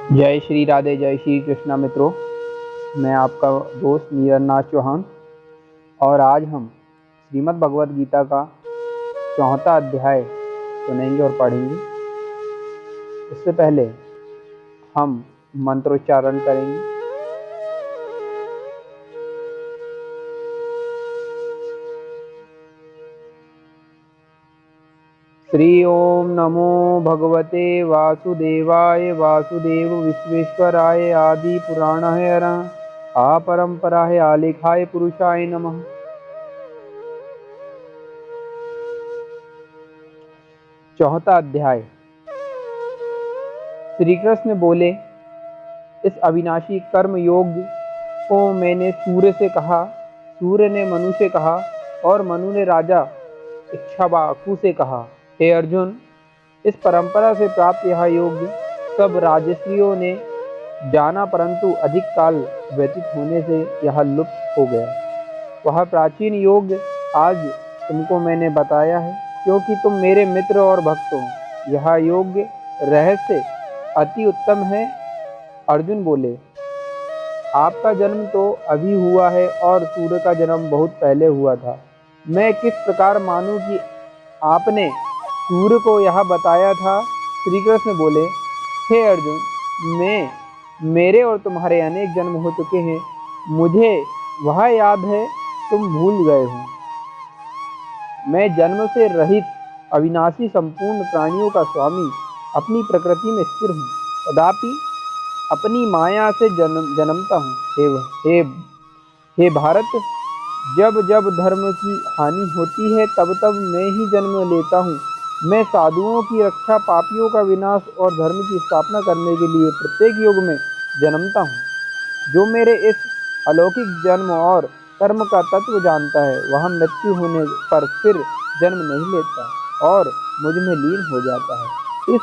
जय श्री राधे, जय श्री कृष्णा मित्रों। मैं आपका दोस्त नीरजनाथ चौहान और आज हम श्रीमद् भगवद गीता का 4वां अध्याय सुनेंगे और पढ़ेंगे। उससे पहले हम मंत्रोच्चारण करेंगे। श्री ओम नमो भगवते वासुदेवाय वासुदेव विश्वेश्वराय आदि पुराणाय अपरंपराय आलेखाय पुरुषाय नमः। चौथा अध्याय। श्री कृष्ण बोले, इस अविनाशी कर्म योग को मैंने सूर्य से कहा, सूर्य ने मनु से कहा और मनु ने राजा इक्ष्वाकु से कहा। हे अर्जुन, इस परंपरा से प्राप्त यह योग सब राजर्षियों ने जाना, परंतु अधिक काल व्यतीत होने से यह लुप्त हो गया। वह प्राचीन योग आज तुमको मैंने बताया है, क्योंकि तुम मेरे मित्र और भक्त हो। यह योग रहस्य अति उत्तम है। अर्जुन बोले, आपका जन्म तो अभी हुआ है और सूर्य का जन्म बहुत पहले हुआ था। मैं किस प्रकार मानूं कि आपने सूर्य को यह बताया था। श्री कृष्ण बोले, हे अर्जुन, मेरे और तुम्हारे अनेक जन्म हो चुके हैं। मुझे वह याद है, तुम भूल गए हो। मैं जन्म से रहित अविनाशी संपूर्ण प्राणियों का स्वामी अपनी प्रकृति में स्थिर हूँ, तथापि अपनी माया से जन्मता हूँ। हे भारत, जब जब धर्म की हानि होती है तब तब मैं ही जन्म लेता हूँ। मैं साधुओं की रक्षा, पापियों का विनाश और धर्म की स्थापना करने के लिए प्रत्येक युग में जन्मता हूँ। जो मेरे इस अलौकिक जन्म और कर्म का तत्व जानता है, वह मृत्यु होने पर फिर जन्म नहीं लेता और मुझ में लीन हो जाता है। इस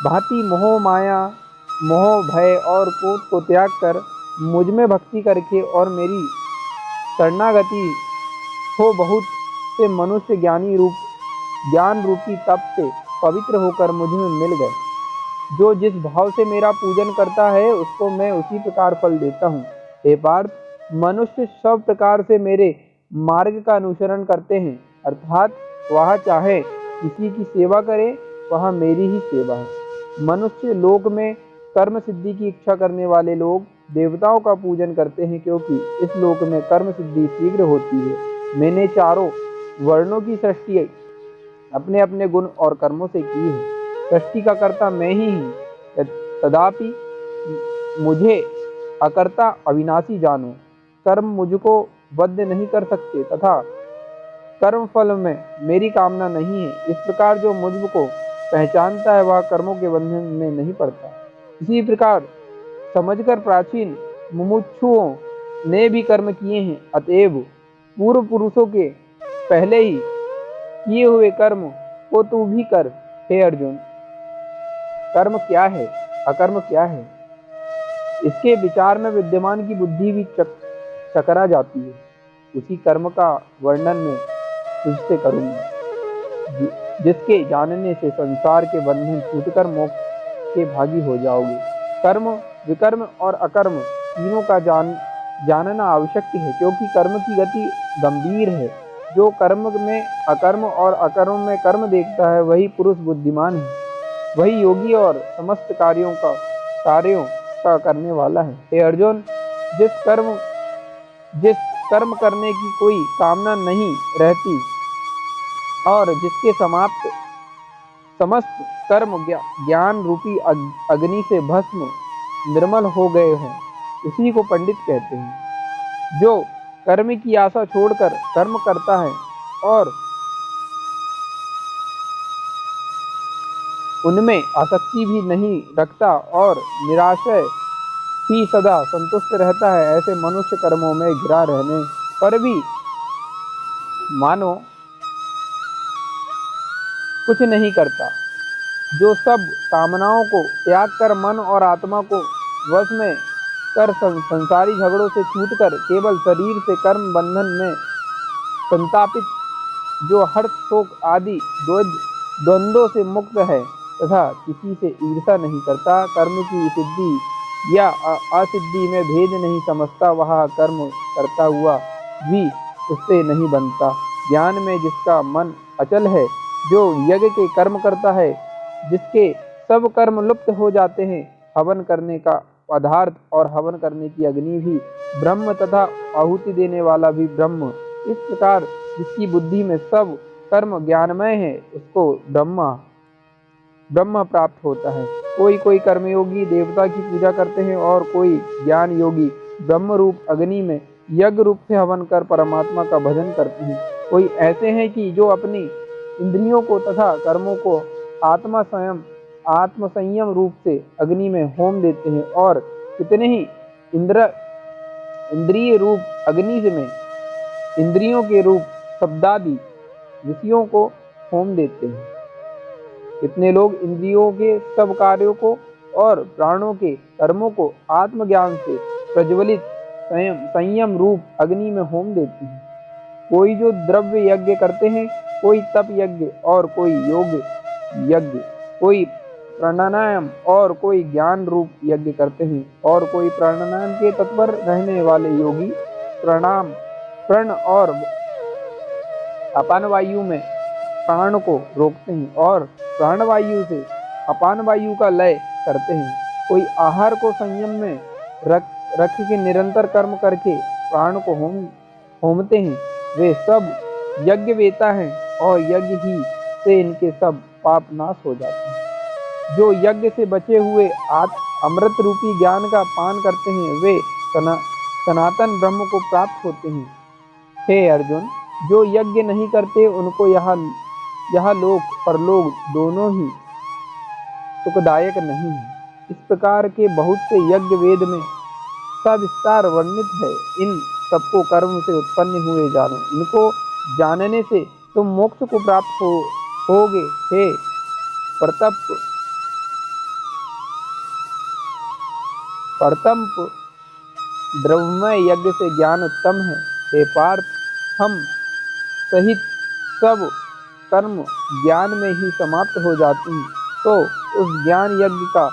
भांति मोह, माया, मोह, भय और क्रोध को त्याग कर मुझ में भक्ति करके और मेरी शरणागति हो बहुत से मनुष्य ज्ञान रूपी तप से पवित्र होकर मुझ में मिल गए। जो जिस भाव से मेरा पूजन करता है, उसको मैं उसी प्रकार फल देता हूँ। हे पार्थ, मनुष्य सब प्रकार से मेरे मार्ग का अनुसरण करते हैं, अर्थात वह चाहे किसी की सेवा करे, वह मेरी ही सेवा है। मनुष्य लोक में कर्म सिद्धि की इच्छा करने वाले लोग देवताओं का पूजन करते हैं, क्योंकि इस लोक में कर्म सिद्धि शीघ्र होती है। मैंने चारों वर्णों की सृष्टि अपने अपने गुण और कर्मों से की है। सृष्टि का कर्ता मैं ही हूँ, तथापि मुझे अकर्ता अविनाशी जानो। कर्म मुझको बद्ध नहीं कर सकते तथा कर्म फल में मेरी कामना नहीं है। इस प्रकार जो मुझको पहचानता है, वह कर्मों के बंधन में नहीं पड़ता। इसी प्रकार समझकर प्राचीन मुमुक्षुओं ने भी कर्म किए हैं, अतएव पूर्व पुरुषों के पहले ही किए हुए कर्म को तू भी कर। हे अर्जुन, कर्म क्या है, अकर्म क्या है, इसके विचार में विद्यमान की बुद्धि भी चकरा जाती है। उसी कर्म का वर्णन मैं तुझसे करूंगा, जिसके जानने से संसार के बंधन छूटकर मोक्ष के भागी हो जाओगे। कर्म, विकर्म और अकर्म तीनों का जानना आवश्यक है, क्योंकि कर्म की गति गंभीर है। जो कर्म में अकर्म और अकर्म में कर्म देखता है, वही पुरुष बुद्धिमान है, वही योगी और समस्त कार्यों का करने वाला है। हे अर्जुन, जिस कर्म करने की कोई कामना नहीं रहती और जिसके समस्त कर्म ज्ञान रूपी अग्नि से भस्म निर्मल हो गए हैं, उसी को पंडित कहते हैं। जो कर्म की आशा छोड़कर कर्म करता है और उनमें आसक्ति भी नहीं रखता और निराशय ही सदा संतुष्ट रहता है, ऐसे मनुष्य कर्मों में घिरा रहने पर भी मानो कुछ नहीं करता। जो सब कामनाओं को त्याग कर मन और आत्मा को वश में कर संसारी झगड़ों से छूटकर केवल शरीर से कर्म बंधन में संतापित, जो हर्ष, शोक आदि द्वंद्वों से मुक्त है, तथा किसी से ईर्षा नहीं करता, कर्म की सिद्धि या असिद्धि में भेद नहीं समझता, वह कर्म करता हुआ भी उससे नहीं बनता। ज्ञान में जिसका मन अचल है, जो यज्ञ के कर्म करता है, जिसके सब कर्म लुप्त हो जाते हैं, हवन करने का पदार्थ और हवन करने की अग्नि भी ब्रह्म तथा आहुति देने वाला भी ब्रह्म, इस प्रकार जिसकी बुद्धि में सब कर्म ज्ञानमय है, उसको ब्रह्म प्राप्त होता है। कोई कर्मयोगी देवता की पूजा करते हैं और कोई ज्ञान योगी ब्रह्म रूप अग्नि में यज्ञ रूप से हवन कर परमात्मा का भजन करते हैं। कोई ऐसे हैं कि जो अपनी इंद्रियों को तथा कर्मों को आत्म संयम रूप से अग्नि में होम देते हैं, और कितने ही इंद्रिय रूप अग्नि में इंद्रियों के रूप शब्दादि विषयों को होम देते हैं। कितने लोग इंद्रियों के सब कार्यों को और प्राणों के कर्मों को आत्मज्ञान से प्रज्वलित संयम रूप अग्नि में होम देते हैं। कोई जो द्रव्य यज्ञ करते हैं, कोई तप यज्ञ और कोई योग यज्ञ, कोई प्राणायाम और कोई ज्ञान रूप यज्ञ करते हैं, और कोई प्राणायाम के तत्पर रहने वाले योगी प्रण और अपान वायु में प्राण को रोकते हैं और प्राणवायु से अपान वायु का लय करते हैं। कोई आहार को संयम में रख के निरंतर कर्म करके प्राण को होमते हैं, वे सब यज्ञ वेता हैं और यज्ञ ही से इनके सब पाप नाश हो जाते हैं। जो यज्ञ से बचे हुए अमृत रूपी ज्ञान का पान करते हैं, वे सनातन ब्रह्म को प्राप्त होते हैं। हे अर्जुन, जो यज्ञ नहीं करते उनको यह लोक परलोक दोनों ही सुखदायक नहीं है। इस प्रकार के बहुत से यज्ञ वेद में सविस्तार वर्णित है। इन सबको कर्म से उत्पन्न हुए जानो। इनको जानने से तुम मोक्ष को प्राप्त होगे। हे परतंप द्रव्यमय यज्ञ से ज्ञान उत्तम है। हे पार्थ, हम सहित सब कर्म ज्ञान में ही समाप्त हो जाते हैं, तो उस ज्ञान यज्ञ का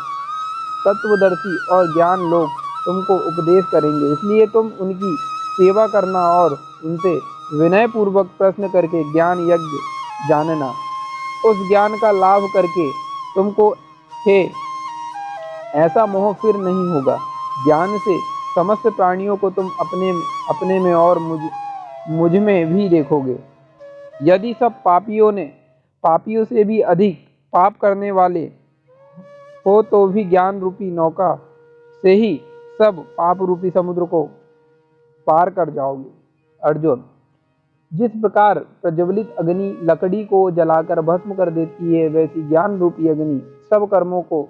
तत्वदर्शी और ज्ञान लोग तुमको उपदेश करेंगे। इसलिए तुम उनकी सेवा करना और उनसे विनय पूर्वक प्रश्न करके ज्ञान यज्ञ जानना। उस ज्ञान का लाभ करके तुमको हे ऐसा मोह फिर नहीं होगा। ज्ञान से समस्त प्राणियों को तुम अपने में और मुझ में भी देखोगे। यदि सब पापियों से भी अधिक पाप करने वाले हो, तो भी ज्ञान रूपी नौका से ही सब पाप रूपी समुद्र को पार कर जाओगे। अर्जुन, जिस प्रकार प्रज्वलित अग्नि लकड़ी को जलाकर भस्म कर देती है, वैसी ज्ञान रूपी अग्नि सब कर्मों को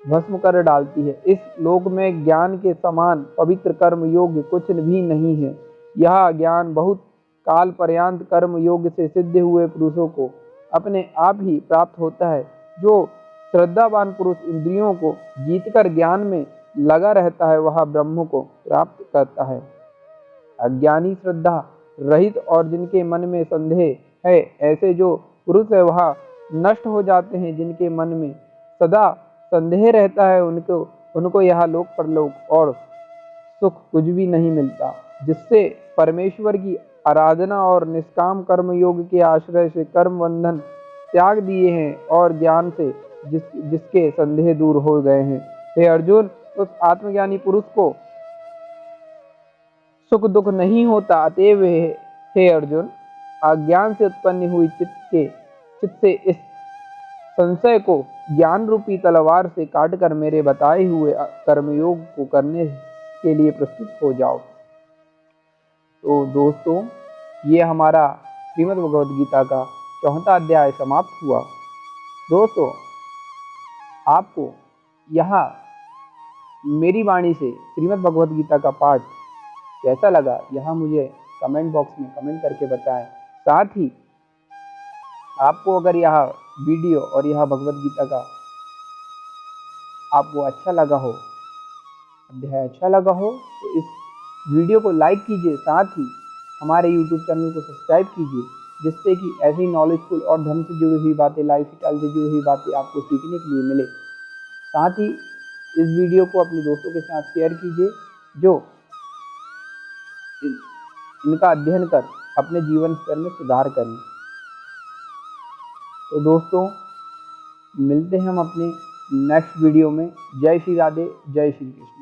भस्म कर डालती है। इस लोक में ज्ञान के समान पवित्र कर्म योग्य कुछ भी नहीं है। यह ज्ञान बहुत काल पर्यंत कर्म योग से सिद्ध हुए पुरुषों को अपने आप ही प्राप्त होता है। जो श्रद्धावान पुरुष इंद्रियों को जीतकर ज्ञान में लगा रहता है, वह ब्रह्म को प्राप्त करता है। अज्ञानी श्रद्धा रहित और जिनके मन में संदेह है, ऐसे जो पुरुष है वह नष्ट हो जाते हैं। जिनके मन में सदा संदेह रहता है, उनको यह लोक परलोक और सुख कुछ भी नहीं मिलता। जिससे परमेश्वर की आराधना और निष्काम कर्म योग के आश्रय से कर्म बंधन त्याग दिए हैं और ज्ञान से जिसके संदेह दूर हो गए हैं। हे अर्जुन, उस आत्मज्ञानी पुरुष को सुख दुख नहीं होता। अतएव हे अर्जुन, अज्ञान से उत्पन्न हुई चित्त से इस संशय को ज्ञान रूपी तलवार से काटकर मेरे बताए हुए कर्मयोग को करने के लिए प्रस्तुत हो जाओ। तो दोस्तों, ये हमारा श्रीमद् भगवद गीता का 4वां अध्याय समाप्त हुआ। दोस्तों, आपको यहाँ मेरी वाणी से श्रीमद् भगवद गीता का पाठ कैसा लगा, यह मुझे कमेंट बॉक्स में कमेंट करके बताएं। साथ ही आपको अगर यह वीडियो और यह भगवद गीता का आपको अच्छा लगा हो, अध्याय अच्छा लगा हो, तो इस वीडियो को लाइक कीजिए। साथ ही हमारे YouTube चैनल को सब्सक्राइब कीजिए जिससे कि ऐसी नॉलेजफुल और धर्म से जुड़ी हुई बातें, लाइफ स्टाइल से जुड़ी हुई बातें आपको सीखने के लिए मिले। साथ ही इस वीडियो को अपने दोस्तों के साथ शेयर कीजिए जो इनका अध्ययन कर अपने जीवन स्तर में सुधार करें। तो दोस्तों, मिलते हैं हम अपने नेक्स्ट वीडियो में। जय श्री राधे, जय श्री कृष्ण।